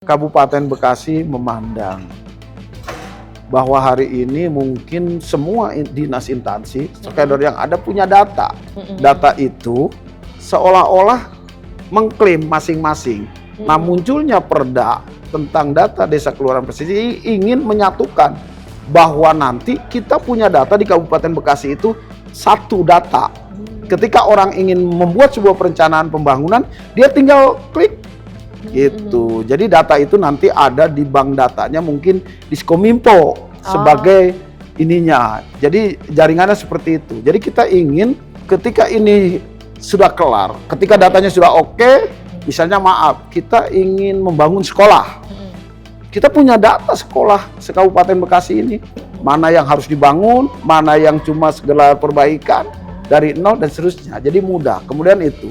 Kabupaten Bekasi memandang bahwa hari ini mungkin semua dinas instansi sekadar yang ada punya data. Data itu seolah-olah mengklaim masing-masing. Nah, munculnya perda tentang data desa kelurahan presisi ingin menyatukan bahwa nanti kita punya data di Kabupaten Bekasi itu satu data. Ketika orang ingin membuat sebuah perencanaan pembangunan, dia tinggal klik gitu. Jadi data itu nanti ada di bank datanya mungkin Diskominfo sebagai ininya. Jadi jaringannya seperti itu. Jadi kita ingin ketika ini sudah kelar, ketika datanya sudah oke, misalnya maaf, kita ingin membangun sekolah. Kita punya data sekolah se-Kabupaten Bekasi ini. Mana yang harus dibangun, mana yang cuma segala perbaikan dari nol dan seterusnya. Jadi mudah. Kemudian itu.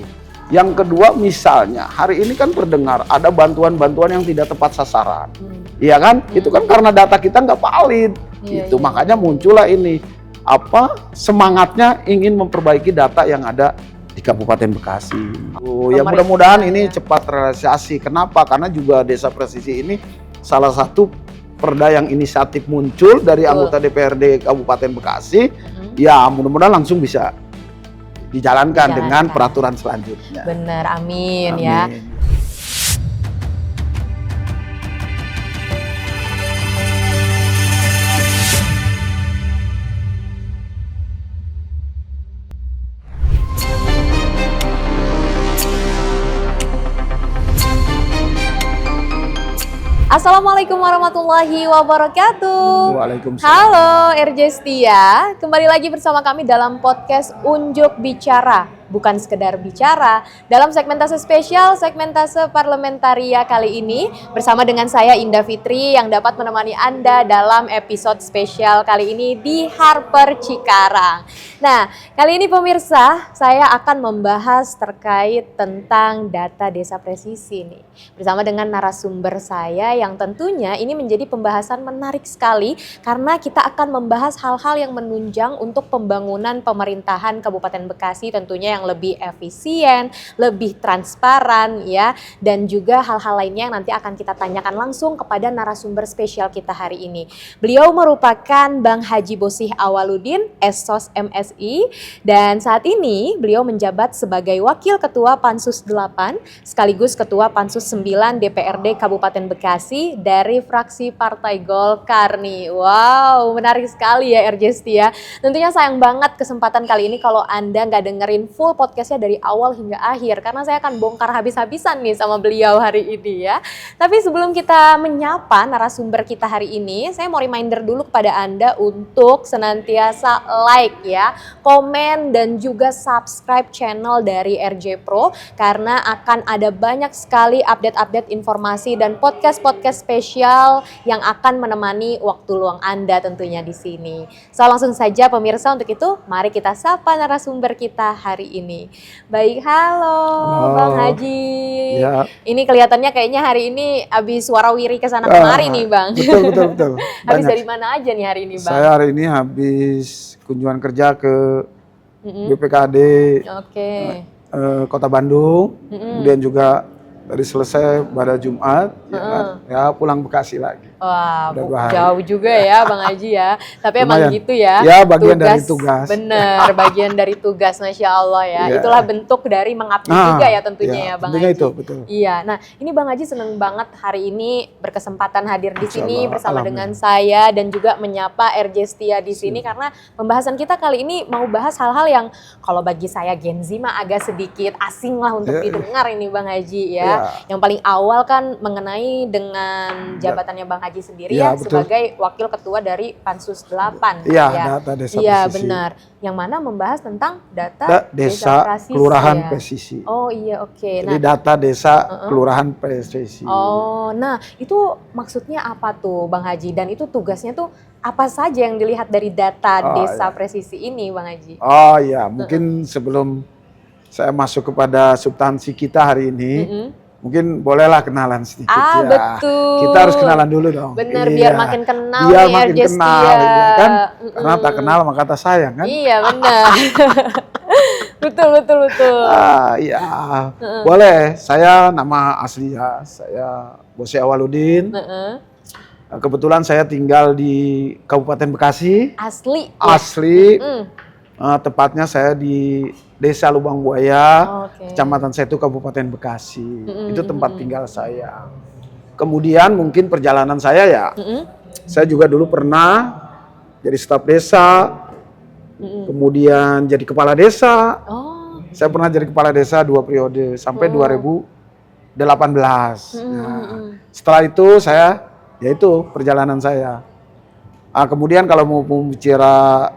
Yang kedua misalnya, hari ini kan terdengar ada bantuan-bantuan yang tidak tepat sasaran. Iya kan? Itu kan karena data kita nggak valid. Itu makanya muncullah ini. Semangatnya ingin memperbaiki data yang ada di Kabupaten Bekasi. Ya mudah-mudahan ini cepat terrealisasi. Kenapa? Karena juga Desa Presisi ini salah satu perda yang inisiatif muncul dari anggota DPRD Kabupaten Bekasi. Ya mudah-mudahan langsung bisa dijalankan dengan peraturan selanjutnya. Bener, amin. Ya. Assalamualaikum warahmatullahi wabarakatuh. Waalaikumsalam. Halo RJ Setia, kembali lagi bersama kami dalam podcast Unjuk Bicara. Bukan sekedar bicara, dalam segmentase spesial, segmentase parlementaria kali ini bersama dengan saya Indah Fitri yang dapat menemani Anda dalam episode spesial kali ini di Harper Cikarang. Nah, kali ini pemirsa, saya akan membahas terkait tentang data desa presisi nih. Bersama dengan narasumber saya yang tentunya ini menjadi pembahasan menarik sekali karena kita akan membahas hal-hal yang menunjang untuk pembangunan pemerintahan Kabupaten Bekasi tentunya yang lebih efisien, lebih transparan ya, dan juga hal-hal lainnya yang nanti akan kita tanyakan langsung kepada narasumber spesial kita hari ini. Beliau merupakan Bang Haji Bosih Awaludin, Esos MSI, dan saat ini beliau menjabat sebagai Wakil Ketua Pansus 8 sekaligus Ketua Pansus 9 DPRD Kabupaten Bekasi dari fraksi Partai Golkar nih. Wow, menarik sekali ya RJ Setia. Tentunya sayang banget kesempatan kali ini kalau Anda nggak dengerin full podcastnya dari awal hingga akhir karena saya akan bongkar habis-habisan nih sama beliau hari ini ya. Tapi sebelum kita menyapa narasumber kita hari ini, saya mau reminder dulu kepada Anda untuk senantiasa like ya, komen dan juga subscribe channel dari RJ Pro karena akan ada banyak sekali update-update informasi dan podcast-podcast spesial yang akan menemani waktu luang Anda tentunya di sini. So langsung saja pemirsa, untuk itu mari kita sapa narasumber kita hari ini. Baik, halo Bang Haji. Ya. Ini kelihatannya kayaknya hari ini habis warawiri kesana kemari nih Bang. Betul. Habis dari mana aja nih hari ini Bang? Saya hari ini habis kunjungan kerja ke BPKD Kota Bandung, kemudian juga dari selesai pada Jumat, ya pulang Bekasi lagi. Wah, jauh juga ya Bang Haji ya. Tapi lumayan. Emang gitu ya. Ya, bagian dari tugas. Bener, bagian dari tugas, Masya Allah ya. Itulah bentuk dari mengabdi juga ya tentunya ya Bang Haji. Itu, betul. Iya, nah ini Bang Haji seneng banget hari ini berkesempatan hadir di sini bersama dengan saya dan juga menyapa RJ Setia di sini karena pembahasan kita kali ini mau bahas hal-hal yang kalau bagi saya Gen Z mah agak sedikit asing lah untuk didengar ini Bang Haji ya. Yang paling awal kan mengenai dengan jabatannya Bang Haji sendiri ya sebagai Wakil Ketua dari Pansus 8. Iya, data desa presisi. Iya, benar. Yang mana membahas tentang data desa kelurahan presisi. Oh iya, oke. Jadi data desa kelurahan presisi. Oh, nah itu maksudnya apa tuh Bang Haji? Dan itu tugasnya tuh apa saja yang dilihat dari data desa presisi ini Bang Haji? Oh iya, mungkin sebelum saya masuk kepada substansi kita hari ini, mungkin bolehlah kenalan sedikit ya. Betul. Kita harus kenalan dulu dong. Bener, biar makin kenal biar nih makin kenal, ya kan? Karena tak kenal maka tak sayang kan? Iya benar. Betul. Ya, boleh. Saya nama asli ya, saya Bose Awaludin. Kebetulan saya tinggal di Kabupaten Bekasi. Asli? Asli. Tepatnya saya di Desa Lubang Buaya, kecamatan saya itu Kabupaten Bekasi. Itu tempat tinggal saya. Kemudian mungkin perjalanan saya ya, saya juga dulu pernah jadi staf desa, kemudian jadi kepala desa. Saya pernah jadi kepala desa 2 periode sampai 2018. Nah, setelah itu saya, yaitu perjalanan saya. Kemudian kalau mau bicara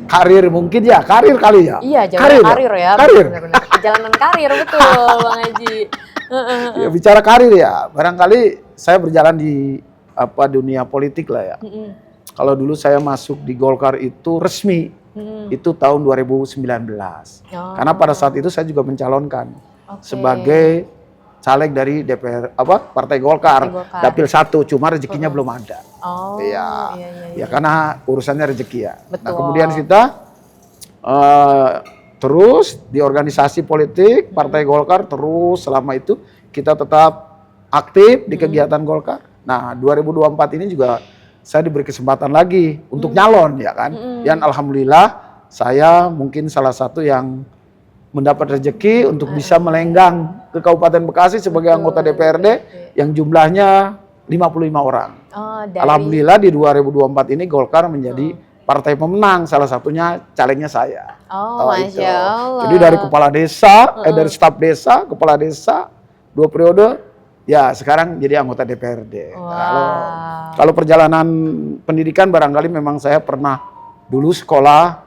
karir mungkin ya, karir kali ya. Iya, karir ya. Benar-benar. Perjalanan karir betul, Bang Haji. Ya, bicara karir ya, barangkali saya berjalan di dunia politik lah ya. Kalau dulu saya masuk di Golkar itu resmi, itu tahun 2019. Karena pada saat itu saya juga mencalonkan sebagai caleg dari DPR Partai Golkar. Dapil 1, cuma rezekinya belum ada. Ya karena urusannya rezeki ya. Nah, kemudian kita terus di organisasi politik Partai Golkar terus selama itu kita tetap aktif di kegiatan Golkar. Nah, 2024 ini juga saya diberi kesempatan lagi untuk nyalon ya kan. Dan alhamdulillah saya mungkin salah satu yang mendapat rezeki untuk bisa melenggang ke Kabupaten Bekasi sebagai anggota DPRD yang jumlahnya 55 orang. Alhamdulillah di 2024 ini Golkar menjadi partai pemenang, salah satunya calegnya saya. Masya Allah. Jadi dari kepala desa, dari staf desa, kepala desa 2 periode, ya sekarang jadi anggota DPRD. Kalau perjalanan pendidikan barangkali memang saya pernah dulu sekolah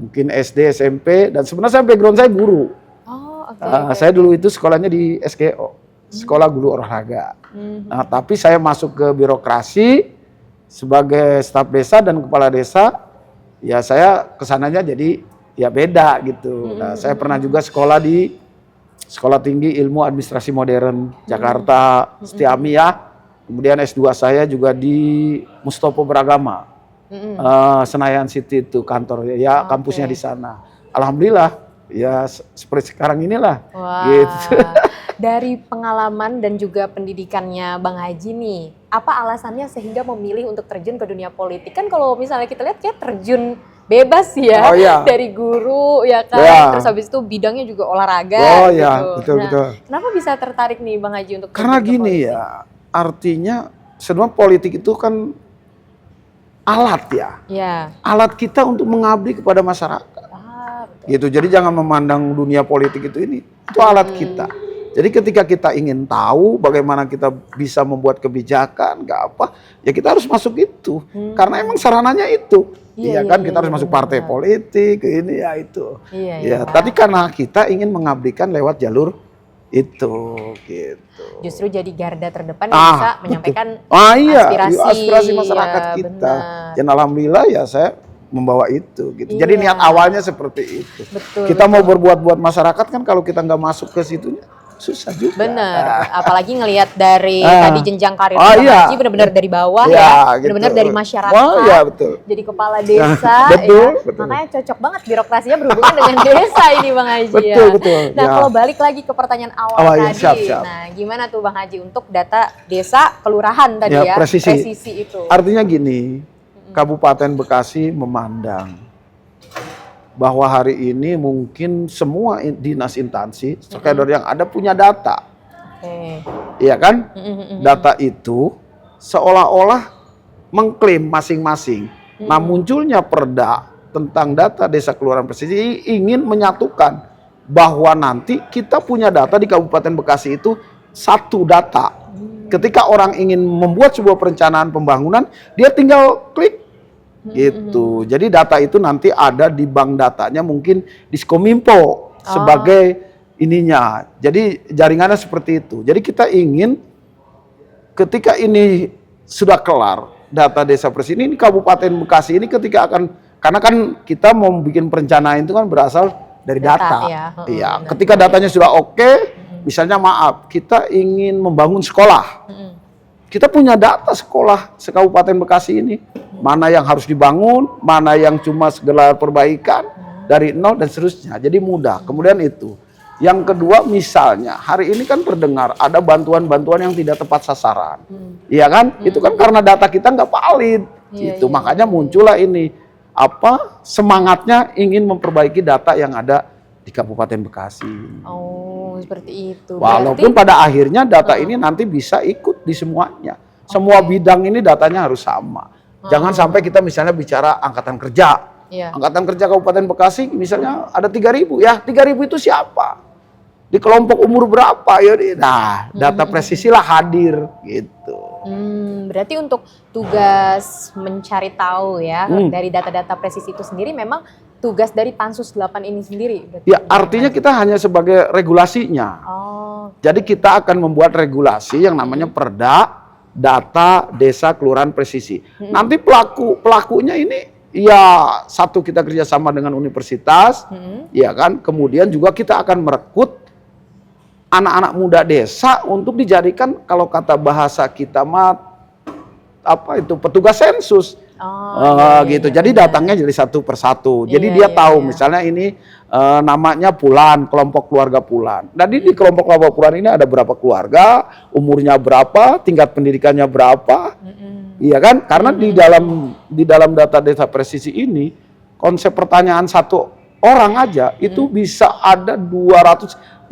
mungkin SD, SMP, dan sebenarnya background saya guru. Saya dulu itu sekolahnya di SGO, Sekolah Guru Olahraga. Nah, tapi saya masuk ke birokrasi sebagai staf desa dan kepala desa, ya saya kesananya jadi ya beda gitu. Nah, saya pernah juga sekolah di Sekolah Tinggi Ilmu Administrasi Modern Jakarta, Setiamiyah. Kemudian S2 saya juga di Mustopo Beragama. Senayan City itu kantor ya, kampusnya di sana. Alhamdulillah ya seperti sekarang inilah. Gitu. Dari pengalaman dan juga pendidikannya Bang Haji nih, apa alasannya sehingga memilih untuk terjun ke dunia politik? Kan kalau misalnya kita lihat kayak terjun bebas ya, dari guru ya kan, terus habis itu bidangnya juga olahraga gitu. Betul. Kenapa bisa tertarik nih Bang Haji untuk karena gini ya, artinya sebenarnya politik itu kan alat ya. Alat kita untuk mengabdi kepada masyarakat. Gitu. Jadi jangan memandang dunia politik itu alat kita. Jadi ketika kita ingin tahu bagaimana kita bisa membuat kebijakan, ya kita harus masuk itu. Karena emang sarananya itu. Kita harus masuk partai politik, ini ya itu. Tapi karena kita ingin mengabdikan lewat jalur itu gitu. Justru jadi garda terdepan yang bisa menyampaikan aspirasi masyarakat kita. Dan alhamdulillah ya saya membawa itu gitu. Jadi niat awalnya seperti itu. Kita mau berbuat buat masyarakat kan kalau kita nggak masuk ke situnya susah juga. Bener, apalagi ngelihat dari tadi jenjang karir Bang Haji benar-benar dari bawah benar-benar dari masyarakat. Jadi kepala desa betul. Makanya cocok banget birokrasinya berhubungan dengan desa ini Bang Haji Betul. Nah, kalau balik lagi ke pertanyaan awal tadi. Siap. Nah, gimana tuh Bang Haji untuk data desa kelurahan tadi presisi itu? Artinya gini, Kabupaten Bekasi memandang bahwa hari ini mungkin semua dinas instansi sekadar yang ada punya data. Iya kan? Data itu seolah-olah mengklaim masing-masing. Nah, munculnya perda tentang data desa kelurahan presisi ingin menyatukan bahwa nanti kita punya data di Kabupaten Bekasi itu satu data. Ketika orang ingin membuat sebuah perencanaan pembangunan, dia tinggal klik gitu. Jadi data itu nanti ada di bank datanya mungkin di Skominfo sebagai ininya. Jadi jaringannya seperti itu. Jadi kita ingin ketika ini sudah kelar data desa presisi ini Kabupaten Bekasi ini ketika karena kan kita mau bikin perencanaan itu kan berasal dari data. Ketika datanya sudah oke, misalnya kita ingin membangun sekolah. Kita punya data sekolah se-Kabupaten Bekasi ini. Mana yang harus dibangun, mana yang cuma segelar perbaikan. dari nol dan seterusnya. Jadi mudah. Kemudian itu. Yang kedua misalnya hari ini kan terdengar ada bantuan-bantuan yang tidak tepat sasaran. Iya kan? Itu kan karena data kita nggak valid. Itu makanya muncullah ini semangatnya ingin memperbaiki data yang ada di Kabupaten Bekasi. Oh, seperti itu. Walaupun pada akhirnya data ini nanti bisa ikut di semuanya. Semua bidang ini datanya harus sama. Jangan sampai kita misalnya bicara angkatan kerja. Angkatan kerja Kabupaten Bekasi misalnya ada 3.000 ya. 3.000 itu siapa? Di kelompok umur berapa ya? Nah, data presisi lah hadir gitu. Berarti untuk tugas mencari tahu ya dari data-data presisi itu sendiri memang tugas dari Pansus 8 ini sendiri. Ya, artinya kita hanya sebagai regulasinya. Jadi kita akan membuat regulasi yang namanya Perda Data Desa Kelurahan Presisi. Nanti pelakunya ini ya satu kita kerjasama dengan universitas, ya kan. Kemudian juga kita akan merekrut anak-anak muda desa untuk dijadikan kalau kata bahasa kita petugas sensus. Gitu. Jadi datangnya jadi satu persatu. Jadi dia tahu misalnya ini namanya Pulan, kelompok keluarga Pulan. Jadi di kelompok keluarga Pulan ini ada berapa keluarga, umurnya berapa, tingkat pendidikannya berapa. Iya kan? Karena di dalam data desa presisi ini konsep pertanyaan satu orang aja itu bisa ada 250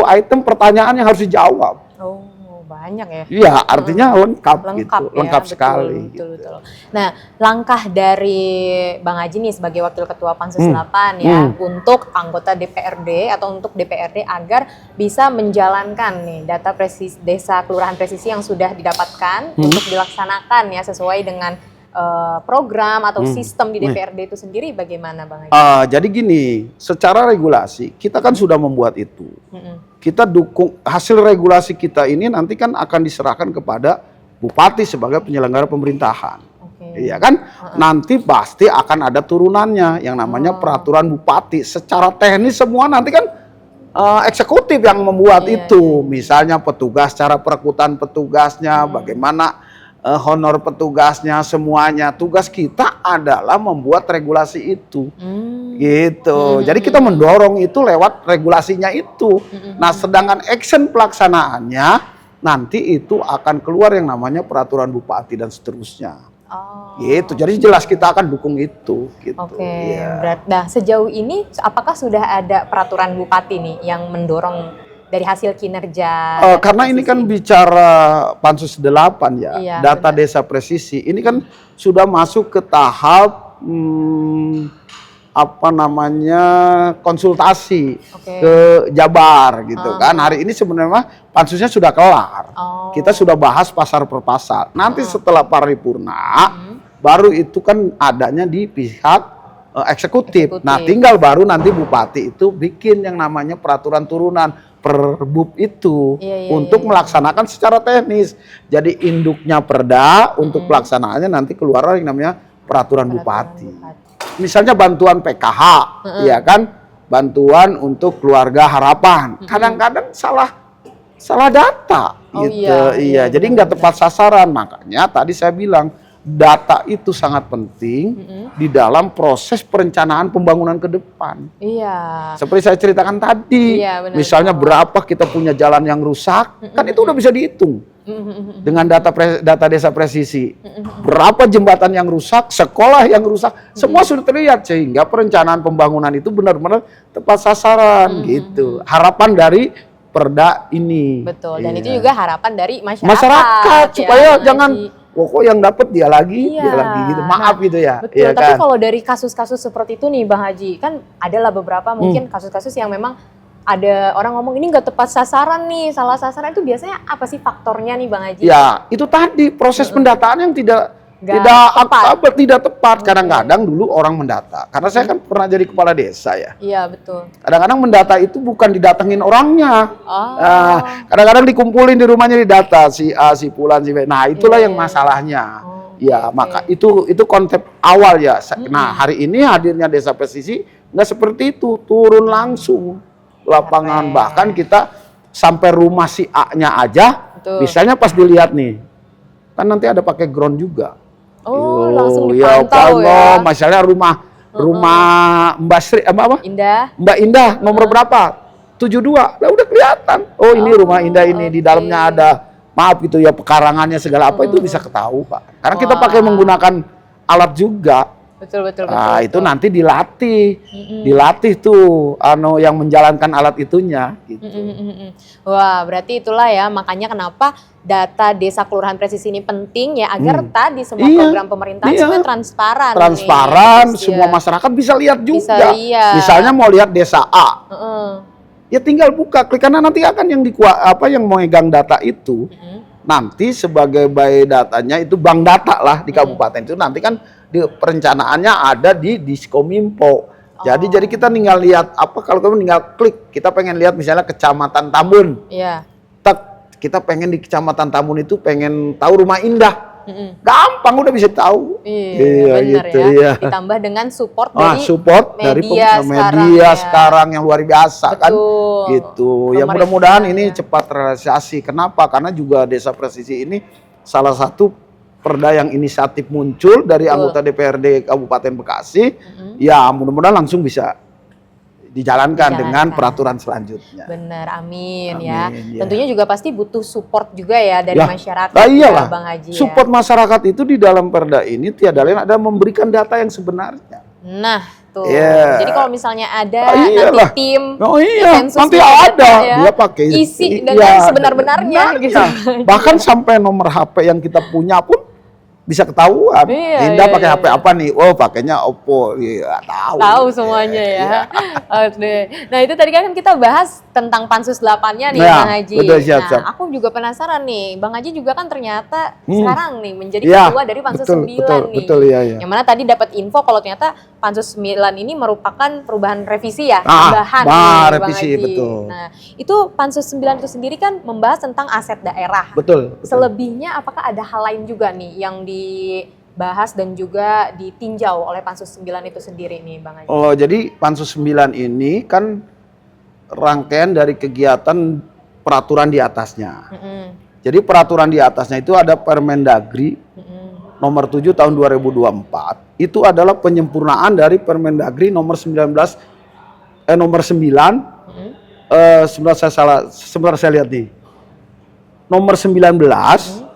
item pertanyaan yang harus dijawab. Oh, banyak ya? Iya, artinya lengkap gitu, ya, lengkap sekali. Betul. Nah, langkah dari Bang Haji nih sebagai Wakil Ketua Pansus 8 ya untuk anggota DPRD atau untuk DPRD agar bisa menjalankan nih data desa kelurahan presisi yang sudah didapatkan untuk dilaksanakan ya sesuai dengan program atau sistem di DPRD itu sendiri bagaimana Bang Haji? Jadi gini, secara regulasi kita kan sudah membuat itu. Kita dukung hasil regulasi kita ini nanti kan akan diserahkan kepada bupati sebagai penyelenggara pemerintahan. Iya kan? Nanti pasti akan ada turunannya yang namanya peraturan bupati. Secara teknis semua nanti kan eksekutif yang membuat itu. Misalnya petugas, cara perekrutan petugasnya, bagaimana honor petugasnya, semuanya. Tugas kita adalah membuat regulasi itu. Gitu. Jadi kita mendorong itu lewat regulasinya itu. Nah, sedangkan action pelaksanaannya nanti itu akan keluar yang namanya peraturan bupati dan seterusnya. Gitu. Jadi jelas kita akan dukung itu gitu. Nah, sejauh ini apakah sudah ada peraturan bupati nih yang mendorong dari hasil kinerja? Karena ini kan bicara Pansus 8 ya, data desa presisi. Ini kan sudah masuk ke tahap konsultasi ke Jabar gitu kan. Hari ini sebenarnya pansusnya sudah kelar. Kita sudah bahas pasal per pasal. Nanti setelah paripurna baru itu kan adanya di pihak eksekutif. Nah, tinggal baru nanti bupati itu bikin yang namanya peraturan turunan Perbub itu untuk melaksanakan secara teknis. Jadi induknya Perda untuk pelaksanaannya nanti keluar yang namanya peraturan bupati. Misalnya bantuan PKH, ya kan? Bantuan untuk keluarga harapan. Kadang-kadang salah data gitu. Jadi nggak tepat sasaran. Makanya tadi saya bilang data itu sangat penting di dalam proses perencanaan pembangunan ke depan. Seperti saya ceritakan tadi, misalnya berapa kita punya jalan yang rusak, kan itu udah bisa dihitung dengan data desa presisi. Berapa jembatan yang rusak, sekolah yang rusak, semua sudah terlihat sehingga perencanaan pembangunan itu benar-benar tepat sasaran gitu. Harapan dari Perda ini. Betul. Dan itu juga harapan dari masyarakat supaya jangan kok yang dapat dia lagi gitu. Maaf gitu ya. Betul, tapi kalau dari kasus-kasus seperti itu nih Bang Haji, kan adalah beberapa mungkin kasus-kasus yang memang ada orang ngomong ini nggak tepat sasaran nih, salah sasaran, itu biasanya apa sih faktornya nih Bang Haji? Ya, itu tadi proses pendataan yang tidak tepat. Kadang-kadang dulu orang mendata. Karena saya kan pernah jadi kepala desa ya. Iya, betul. Kadang-kadang mendata itu bukan didatengin orangnya. Kadang-kadang dikumpulin di rumahnya didata si A, si Pulan, si B. Nah, itulah yang masalahnya. Maka itu konsep awal ya. Nah, hari ini hadirnya desa presisi nggak seperti itu, turun langsung lapangan. Bahkan kita sampai rumah si A-nya aja, misalnya pas dilihat nih, kan nanti ada pakai drone juga. Langsung dipantau ya. Misalnya Rumah Mbak Sri apa? Indah. Mbak Indah nomor berapa? 72. Lah udah kelihatan. Oh, ini rumah Indah ini di dalamnya ada maaf gitu ya pekarangannya segala apa itu bisa ketahui, Pak. Karena kita pakai menggunakan alat juga. Betul. Nah, itu nanti dilatih. Dilatih tuh yang menjalankan alat itunya gitu. Wah, berarti itulah ya makanya kenapa data desa kelurahan presisi ini penting ya agar tadi semua program pemerintahan semuanya transparan. Transparan, semua masyarakat bisa lihat juga. Bisa lihat. Misalnya mau lihat desa A. Ya tinggal buka, klik karena nanti akan yang memegang data itu nanti sebagai by datanya itu bank data lah di kabupaten itu nanti kan di perencanaannya ada di Diskominfo. Jadi kita tinggal lihat kalau kamu tinggal klik, kita pengen lihat misalnya Kecamatan Tambun. Iya. Kita pengen di Kecamatan Tambun itu pengen tahu rumah Indah. Gampang udah bisa tahu. Iya, benar gitu, ya. Ditambah dengan support dari media sekarang yang luar biasa. Betul. Kan gitu. Ya mudah-mudahan ini cepat terrealisasi. Kenapa? Karena juga Desa Presisi ini salah satu perda yang inisiatif muncul dari anggota DPRD Kabupaten Bekasi. Ya mudah-mudahan langsung bisa dijalankan dengan peraturan selanjutnya. Bener, amin ya. Tentunya juga pasti butuh support juga ya dari masyarakat. Iyalah. Bang Haji. Support masyarakat itu di dalam perda ini tiada lain ada memberikan data yang sebenarnya. Nah, tuh. Jadi kalau misalnya ada nanti tim nanti ada dia pakai isi dengan sebenar-benarnya gitu. Bahkan sampai nomor HP yang kita punya pun bisa ketahuan. Indah pakai HP apa nih? Oh, pakainya Oppo. Iya, tahu semuanya ya. Nah, itu tadi kan kita bahas tentang Pansus 8-nya nih, Bang Haji. Betul, siap. Aku juga penasaran nih, Bang Haji juga kan ternyata sekarang nih menjadi ketua dari Pansus 9 nih. Betul, iya. Yang mana tadi dapat info kalau ternyata Pansus 9 ini merupakan perubahan revisi ya, tambahan nih, revisi, Bang Haji. betul. Nah, itu Pansus 9 itu sendiri kan membahas tentang aset daerah. Betul. Selebihnya apakah ada hal lain juga nih yang dibahas dan juga ditinjau oleh Pansus 9 itu sendiri nih, Bang Haji? Oh, jadi Pansus 9 ini kan rangkaian dari kegiatan peraturan di atasnya. Jadi peraturan di atasnya itu ada Permendagri nomor 7 tahun 2024. Itu adalah penyempurnaan dari Permendagri nomor 9 sebentar saya lihat nih. Nomor 19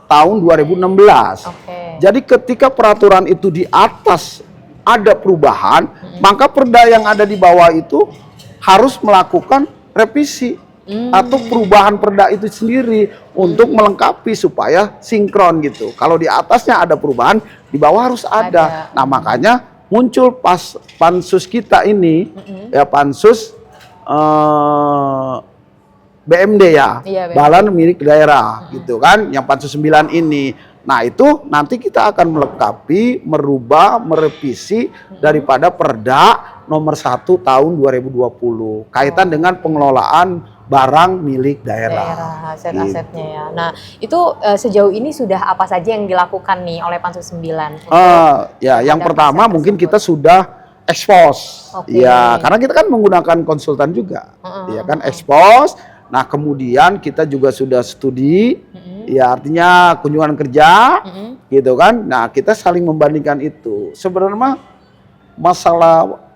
tahun 2016. Jadi ketika peraturan itu di atas ada perubahan, maka perda yang ada di bawah itu harus melakukan revisi atau perubahan perda itu sendiri untuk melengkapi supaya sinkron gitu. Kalau di atasnya ada perubahan, di bawah harus ada. Nah, makanya muncul pas pansus kita ini, ya pansus BMD ya, Badan Milik Daerah gitu kan, yang Pansus 9 ini. Nah, itu nanti kita akan melengkapi, merubah, merevisi daripada Perda nomor 1 tahun 2020 kaitan dengan pengelolaan barang milik daerah. Aset-asetnya ya. Nah, itu sejauh ini sudah apa saja yang dilakukan nih oleh Pansus 9? Ya, yang pertama mungkin kita sudah expose. Ya, karena kita kan menggunakan konsultan juga. Ya kan, expose. Nah, kemudian kita juga sudah studi, ya artinya kunjungan kerja, gitu kan. Nah, kita saling membandingkan itu. Sebenarnya masalah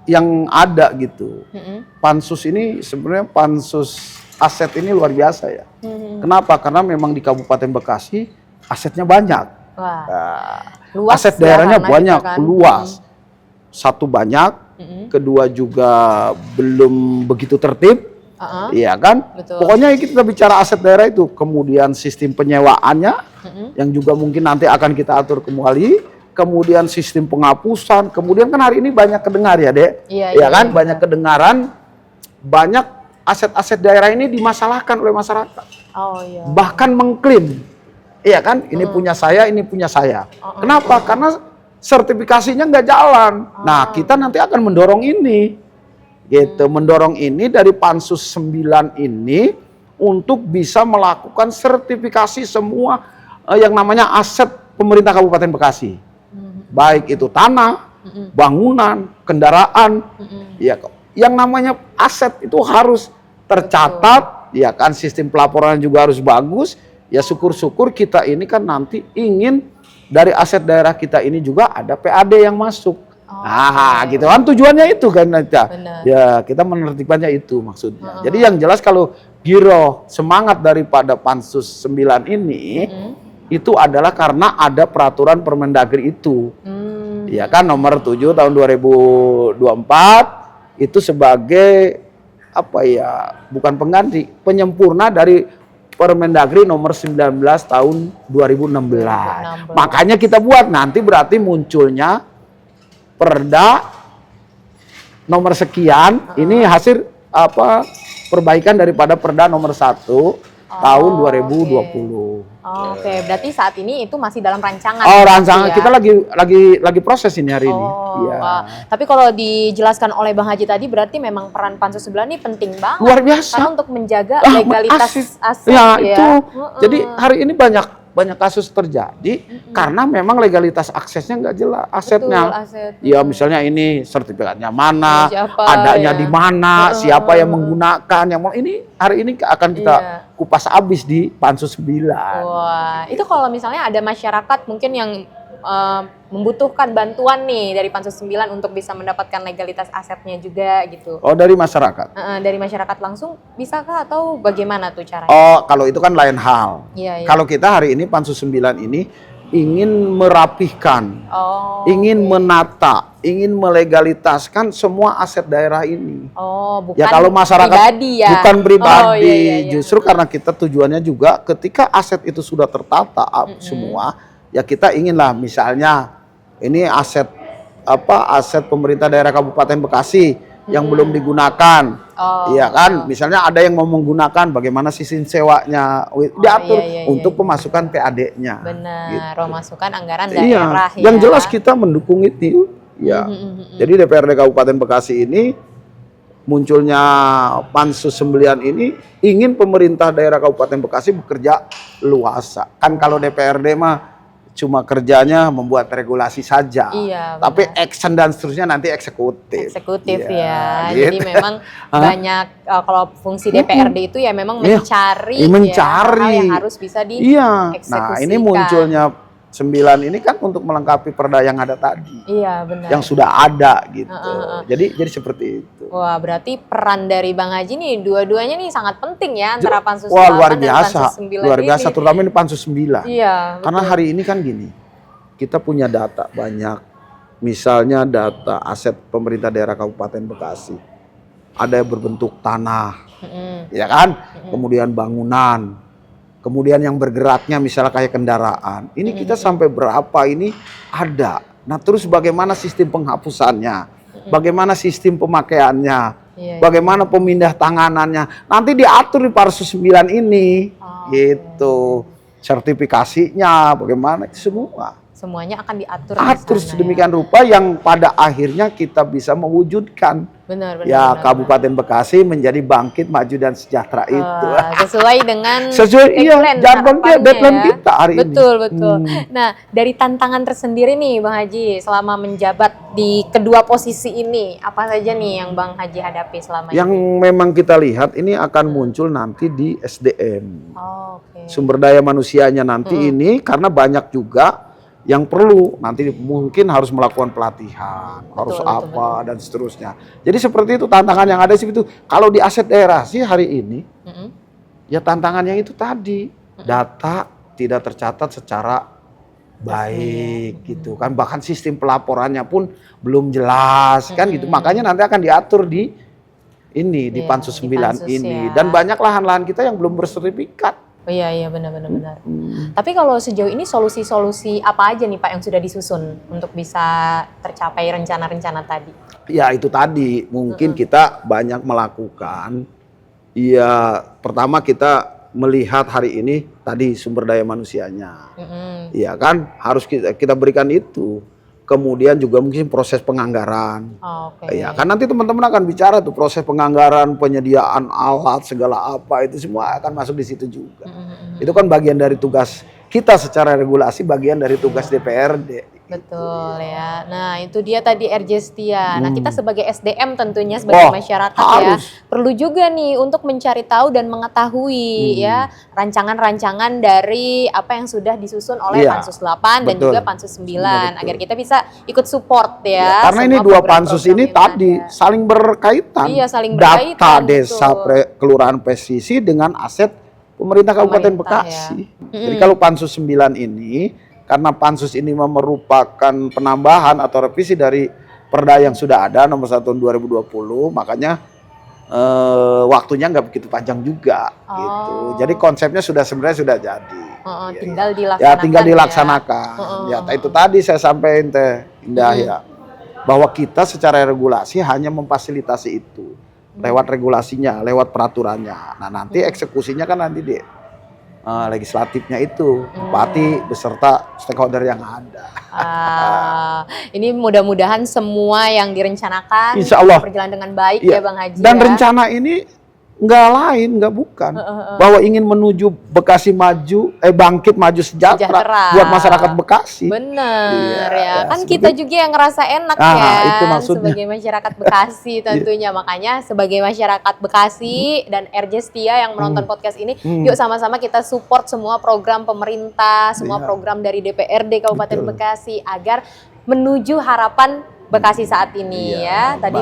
yang ada gitu. Pansus ini sebenarnya pansus aset ini luar biasa ya. Kenapa? Karena memang di Kabupaten Bekasi asetnya banyak. Luas aset daerahnya banyak, kan? Luas. Satu banyak, kedua juga belum begitu tertib. Iya kan? Betul. Pokoknya kita bicara aset daerah itu, kemudian sistem penyewaannya yang juga mungkin nanti akan kita atur kembali, kemudian sistem penghapusan, kemudian kan hari ini banyak kedengar ya, Dek. Iya kan? Banyak kedengaran, banyak aset-aset daerah ini dimasalahkan oleh masyarakat. Bahkan mengklaim, iya kan? Ini punya saya, ini punya saya. Kenapa? Karena sertifikasinya nggak jalan. Nah, kita nanti akan mendorong ini. Gitu, mendorong ini dari Pansus 9 ini untuk bisa melakukan sertifikasi semua yang namanya aset pemerintah Kabupaten Bekasi. Baik itu tanah, bangunan, kendaraan, ya, yang namanya aset itu harus tercatat, ya kan, sistem pelaporan juga harus bagus. Ya syukur-syukur kita ini kan nanti ingin dari aset daerah kita ini juga ada PAD yang masuk. Nah, gitu kan tujuannya itu kan kita. Benar. Ya, kita menertibkannya itu maksudnya. Jadi yang jelas kalau giro semangat daripada Pansus 9 ini itu adalah karena ada peraturan Permendagri itu. Ya kan nomor 7 tahun 2024 itu sebagai apa ya? Bukan pengganti, penyempurna dari Permendagri nomor 19 tahun 2016. Makanya kita buat nanti berarti munculnya Perda nomor sekian, ini hasil apa perbaikan daripada Perda nomor 1 tahun 2020. Oke, berarti saat ini itu masih dalam rancangan. Oh, rancangan ya? kita lagi proses ini hari ini. Iya. Wah. Tapi kalau dijelaskan oleh Bang Haji tadi berarti memang peran Pansus 9 ini penting banget. Luar biasa. Karena untuk menjaga legalitas aset ya. ya. Itu. Jadi hari ini banyak kasus terjadi karena memang legalitas aksesnya nggak jelas asetnya. Betul, aset. Ya misalnya ini sertifikatnya mana, Siapa, adanya ya. di mana, siapa yang menggunakan, yang mau ini hari ini akan kita kupas habis di Pansus 9. Wah, itu kalau misalnya ada masyarakat mungkin yang membutuhkan bantuan nih dari Pansus 9 untuk bisa mendapatkan legalitas asetnya juga gitu. Oh, dari masyarakat. Dari masyarakat langsung bisakah atau bagaimana tuh caranya? Oh, kalau itu kan lain hal. Iya. Kalau kita hari ini Pansus 9 ini ingin merapihkan, ingin menata, ingin melegalitaskan semua aset daerah ini. Oh, bukan ya kalau masyarakat pribadi ya. Bukan pribadi, iya. justru karena kita tujuannya juga ketika aset itu sudah tertata semua, ya kita inginlah misalnya ini aset pemerintah daerah Kabupaten Bekasi yang belum digunakan. Iya kan? Misalnya ada yang mau menggunakan, bagaimana sistem sewanya diatur untuk pemasukan PAD-nya. Benar, gitu. Pemasukan anggaran daerah ya. Yang jelas kita mendukung itu. Ya. Jadi DPRD Kabupaten Bekasi ini munculnya Pansus 9 ini ingin pemerintah daerah Kabupaten Bekasi bekerja luasa. Kan kalau DPRD mah cuma kerjanya membuat regulasi saja. Iya, tapi action dan seterusnya nanti eksekutif. Ya. Gitu. Jadi memang banyak kalau fungsi DPRD itu ya memang mencari hal yang harus bisa dieksekusikan. Nah, ini munculnya 9 ini kan untuk melengkapi perda yang ada tadi. Iya, benar. Yang sudah ada gitu. Jadi seperti itu. Wah, berarti peran dari Bang Haji nih dua-duanya nih sangat penting ya antara Pansus 8 luar dan Pansus 9 luar biasa, ini. terutama ini Pansus 9. Iya. Karena hari ini kan gini, kita punya data banyak. Misalnya data aset pemerintah daerah Kabupaten Bekasi. Ada yang berbentuk tanah, ya kan? Kemudian bangunan, kemudian yang bergeraknya misalnya kayak kendaraan. Ini kita sampai berapa ini ada. Nah terus bagaimana sistem penghapusannya? Bagaimana sistem pemakaiannya? Bagaimana pemindah tanganannya? Nanti diatur di Pansus 9 ini. Gitu. Sertifikasinya bagaimana itu semua. Semuanya akan diatur sedemikian rupa yang pada akhirnya kita bisa mewujudkan benar, Kabupaten Bekasi menjadi bangkit, maju dan sejahtera itu. Sesuai dengan deadline kita hari ini. Betul. Nah, dari tantangan tersendiri nih Bang Haji selama menjabat di kedua posisi ini, apa saja nih yang Bang Haji hadapi selama yang ini? memang kita lihat ini akan muncul nanti di SDM. Okay. Sumber daya manusianya nanti ini karena banyak juga yang perlu nanti mungkin harus melakukan pelatihan, betul. Dan seterusnya. Jadi seperti itu tantangan yang ada di situ. Kalau di aset daerah sih hari ini, ya tantangannya itu tadi data tidak tercatat secara baik gitu kan. Bahkan sistem pelaporannya pun belum jelas kan gitu. Makanya nanti akan diatur di Pansus 9 ini. Dan banyak lahan-lahan kita yang belum bersertifikat. Oh iya benar. Tapi kalau sejauh ini solusi-solusi apa aja nih Pak yang sudah disusun untuk bisa tercapai rencana-rencana tadi? Ya itu tadi mungkin kita banyak melakukan. Ya pertama kita melihat hari ini tadi sumber daya manusianya. Iya kan harus kita berikan itu. Kemudian juga mungkin proses penganggaran. Ya kan nanti teman-teman akan bicara tuh proses penganggaran, penyediaan alat segala apa itu semua akan masuk di situ juga. Itu kan bagian dari tugas kita secara regulasi, bagian dari tugas DPRD. Betul ya. Nah, itu dia tadi Erjestia. Nah, kita sebagai SDM tentunya sebagai masyarakat ya, perlu juga nih untuk mencari tahu dan mengetahui ya rancangan-rancangan dari apa yang sudah disusun oleh Pansus 8 dan juga Pansus 9 agar kita bisa ikut support ya. Karena ini dua pansus ini tadi saling berkaitan. Iya, saling berkaitan. Data desa kelurahan pesisir dengan aset pemerintah Kabupaten Bekasi. Jadi kalau Pansus 9 ini, karena Pansus ini merupakan penambahan atau revisi dari Perda yang sudah ada nomor 1 tahun 2020, makanya waktunya nggak begitu panjang juga gitu. Jadi konsepnya sebenarnya sudah jadi. Tinggal dilaksanakan. Ya, tinggal dilaksanakan. Ya, itu tadi saya sampaikan Teh Indah ya, bahwa kita secara regulasi hanya memfasilitasi itu lewat regulasinya, lewat peraturannya. Nah, nanti eksekusinya kan nanti di legislatifnya itu, bupati beserta stakeholder yang ada. Ini mudah-mudahan semua yang direncanakan Insya Allah berjalan dengan baik ya Bang Haji. Dan rencana ini nggak bukan bahwa ingin menuju Bekasi maju, bangkit maju sejahtera buat masyarakat Bekasi. Bener ya, kan kita juga yang ngerasa enak itu ya maksudnya. sebagai masyarakat Bekasi tentunya. Makanya sebagai masyarakat Bekasi dan Erjestia yang menonton podcast ini, yuk sama-sama kita support semua program pemerintah, semua program dari DPRD Kabupaten Bekasi agar menuju harapan Bekasi saat ini ya. Tadi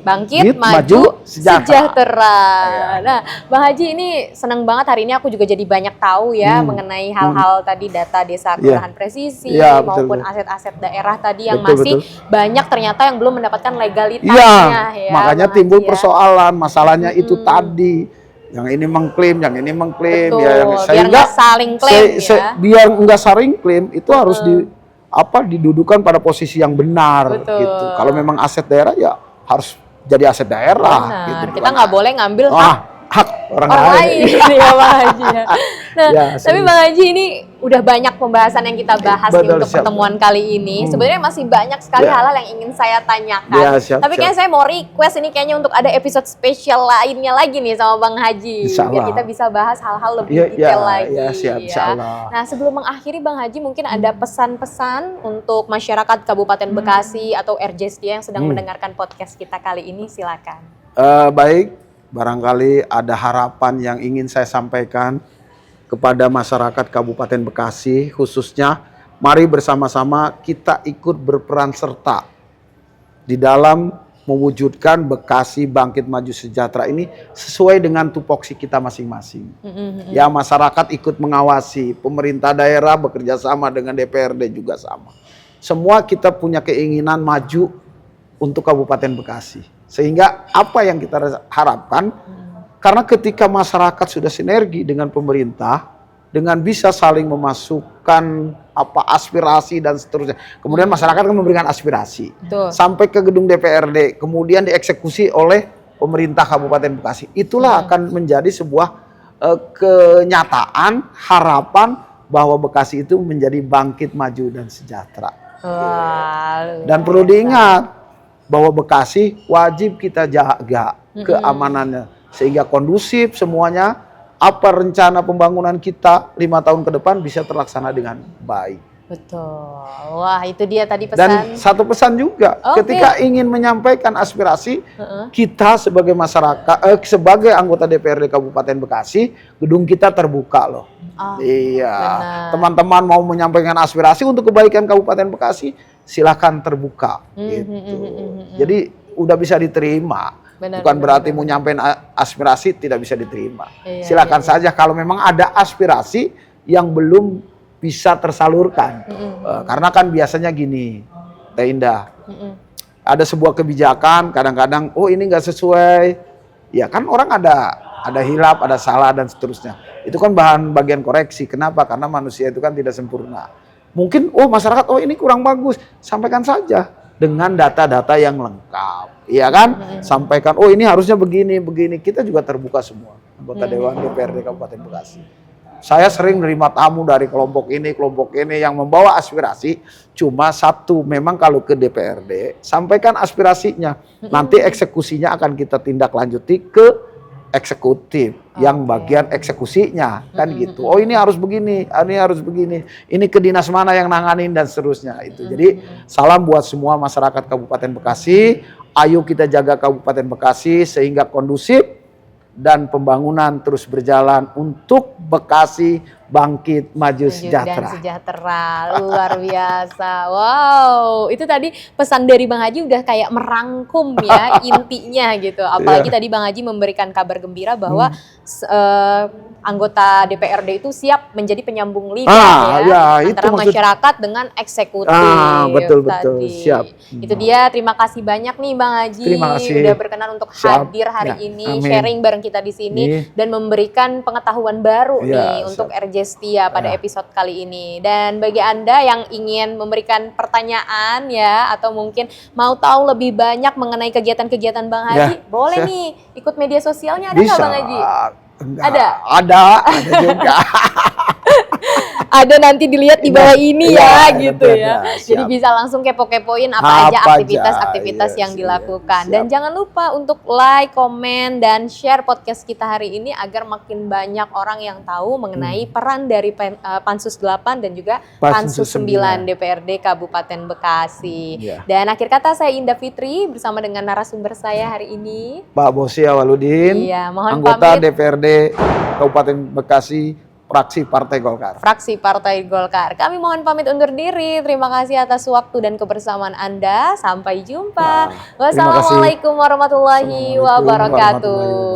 bangkit, maju, sejahtera. Nah, Bang Haji ini senang banget hari ini aku juga jadi banyak tahu ya mengenai hal-hal tadi data desa kelurahan presisi maupun aset-aset daerah tadi yang masih banyak ternyata yang belum mendapatkan legalitasnya ya. Makanya timbul persoalan, masalahnya itu tadi. Yang ini mengklaim, yang ini mengklaim. Biar nggak saling klaim ya. Biar nggak saling klaim itu harus didudukan pada posisi yang benar gitu. Kalau memang aset daerah ya harus jadi aset daerah gitu. Kita nggak boleh ngambil hak orang lain ya Bang Haji ya. Nah, tapi Bang Haji ini udah banyak pembahasan yang kita bahas nih untuk pertemuan kali ini. Sebenarnya masih banyak sekali hal-hal yang ingin saya tanyakan. Tapi kayaknya saya mau request ini kayaknya untuk ada episode spesial lainnya lagi nih sama Bang Haji. Biar kita bisa bahas hal-hal lebih detail lagi. Nah, sebelum mengakhiri Bang Haji mungkin ada pesan-pesan untuk masyarakat Kabupaten Bekasi atau Erjestia yang sedang mendengarkan podcast kita kali ini, silakan. Baik. Barangkali ada harapan yang ingin saya sampaikan kepada masyarakat Kabupaten Bekasi khususnya, mari bersama-sama kita ikut berperan serta di dalam mewujudkan Bekasi bangkit maju sejahtera ini sesuai dengan tupoksi kita masing-masing. Ya, masyarakat ikut mengawasi, pemerintah daerah bekerja sama dengan DPRD juga sama. Semua kita punya keinginan maju untuk Kabupaten Bekasi. Sehingga apa yang kita harapkan, karena ketika masyarakat sudah sinergi dengan pemerintah, dengan bisa saling memasukkan aspirasi dan seterusnya. Kemudian masyarakat kan memberikan aspirasi sampai ke gedung DPRD, kemudian dieksekusi oleh pemerintah Kabupaten Bekasi. Itulah akan menjadi sebuah kenyataan, harapan bahwa Bekasi itu menjadi bangkit, maju dan sejahtera. Dan perlu diingat bahwa Bekasi wajib kita jaga keamanannya sehingga kondusif semuanya. Apa rencana pembangunan kita 5 tahun ke depan bisa terlaksana dengan baik. Betul. Wah, itu dia tadi pesan. Dan satu pesan juga, ketika ingin menyampaikan aspirasi, kita sebagai masyarakat, sebagai anggota DPRD Kabupaten Bekasi, gedung kita terbuka loh. Teman-teman mau menyampaikan aspirasi untuk kebaikan Kabupaten Bekasi, silakan terbuka. Gitu. Jadi udah bisa diterima. Bukan berarti mau nyampein aspirasi tidak bisa diterima. Silakan saja kalau memang ada aspirasi yang belum bisa tersalurkan. Karena kan biasanya gini, Teh Indah. Ada sebuah kebijakan kadang-kadang ini nggak sesuai. Ya kan orang ada hilaf, ada salah dan seterusnya. Itu kan bagian koreksi. Kenapa? Karena manusia itu kan tidak sempurna. Mungkin masyarakat ini kurang bagus. Sampaikan saja dengan data-data yang lengkap. Iya kan? Sampaikan, ini harusnya begini. Kita juga terbuka semua, anggota Dewan DPRD Kabupaten Bekasi. Saya sering menerima tamu dari kelompok ini yang membawa aspirasi. Cuma satu, memang kalau ke DPRD, sampaikan aspirasinya. Nanti eksekusinya akan kita tindak lanjuti ke eksekutif, yang bagian eksekusinya kan gitu. Oh ini harus begini, ini harus begini. Ini ke dinas mana yang nanganin dan seterusnya itu. Jadi salam buat semua masyarakat Kabupaten Bekasi. Ayo kita jaga Kabupaten Bekasi sehingga kondusif dan pembangunan terus berjalan untuk Bekasi bangkit maju sejahtera. Dan sejahtera, luar biasa. Wow, itu tadi pesan dari Bang Haji udah kayak merangkum ya intinya gitu. Apalagi tadi Bang Haji memberikan kabar gembira bahwa anggota DPRD itu siap menjadi penyambung lidah antara masyarakat dengan eksekutif. Betul, siap. Itu dia, terima kasih banyak nih Bang Haji. Terima kasih. Udah berkenan untuk hadir hari ini, sharing bareng kita di sini dan memberikan pengetahuan baru nih untuk RJ Setia pada episode kali ini. Dan bagi Anda yang ingin memberikan pertanyaan ya, atau mungkin mau tahu lebih banyak mengenai kegiatan-kegiatan Bang Haji, boleh nih ikut media sosialnya, ada nggak Bang Haji? Ada juga. Ada, nanti dilihat di bawah ini gitu ya. Jadi bisa langsung kepo-kepoin apa aja aktivitas-aktivitas yang dilakukan. Dan jangan lupa untuk like, komen, dan share podcast kita hari ini agar makin banyak orang yang tahu mengenai peran dari Pansus 8 dan juga Pansus 9 DPRD Kabupaten Bekasi. Dan akhir kata, saya Indah Fitri bersama dengan narasumber saya hari ini, Pak Bosi Awaludin, anggota DPRD Kabupaten Bekasi, fraksi Partai Golkar. Fraksi Partai Golkar. Kami mohon pamit undur diri. Terima kasih atas waktu dan kebersamaan Anda. Sampai jumpa. Wassalamualaikum warahmatullahi wabarakatuh.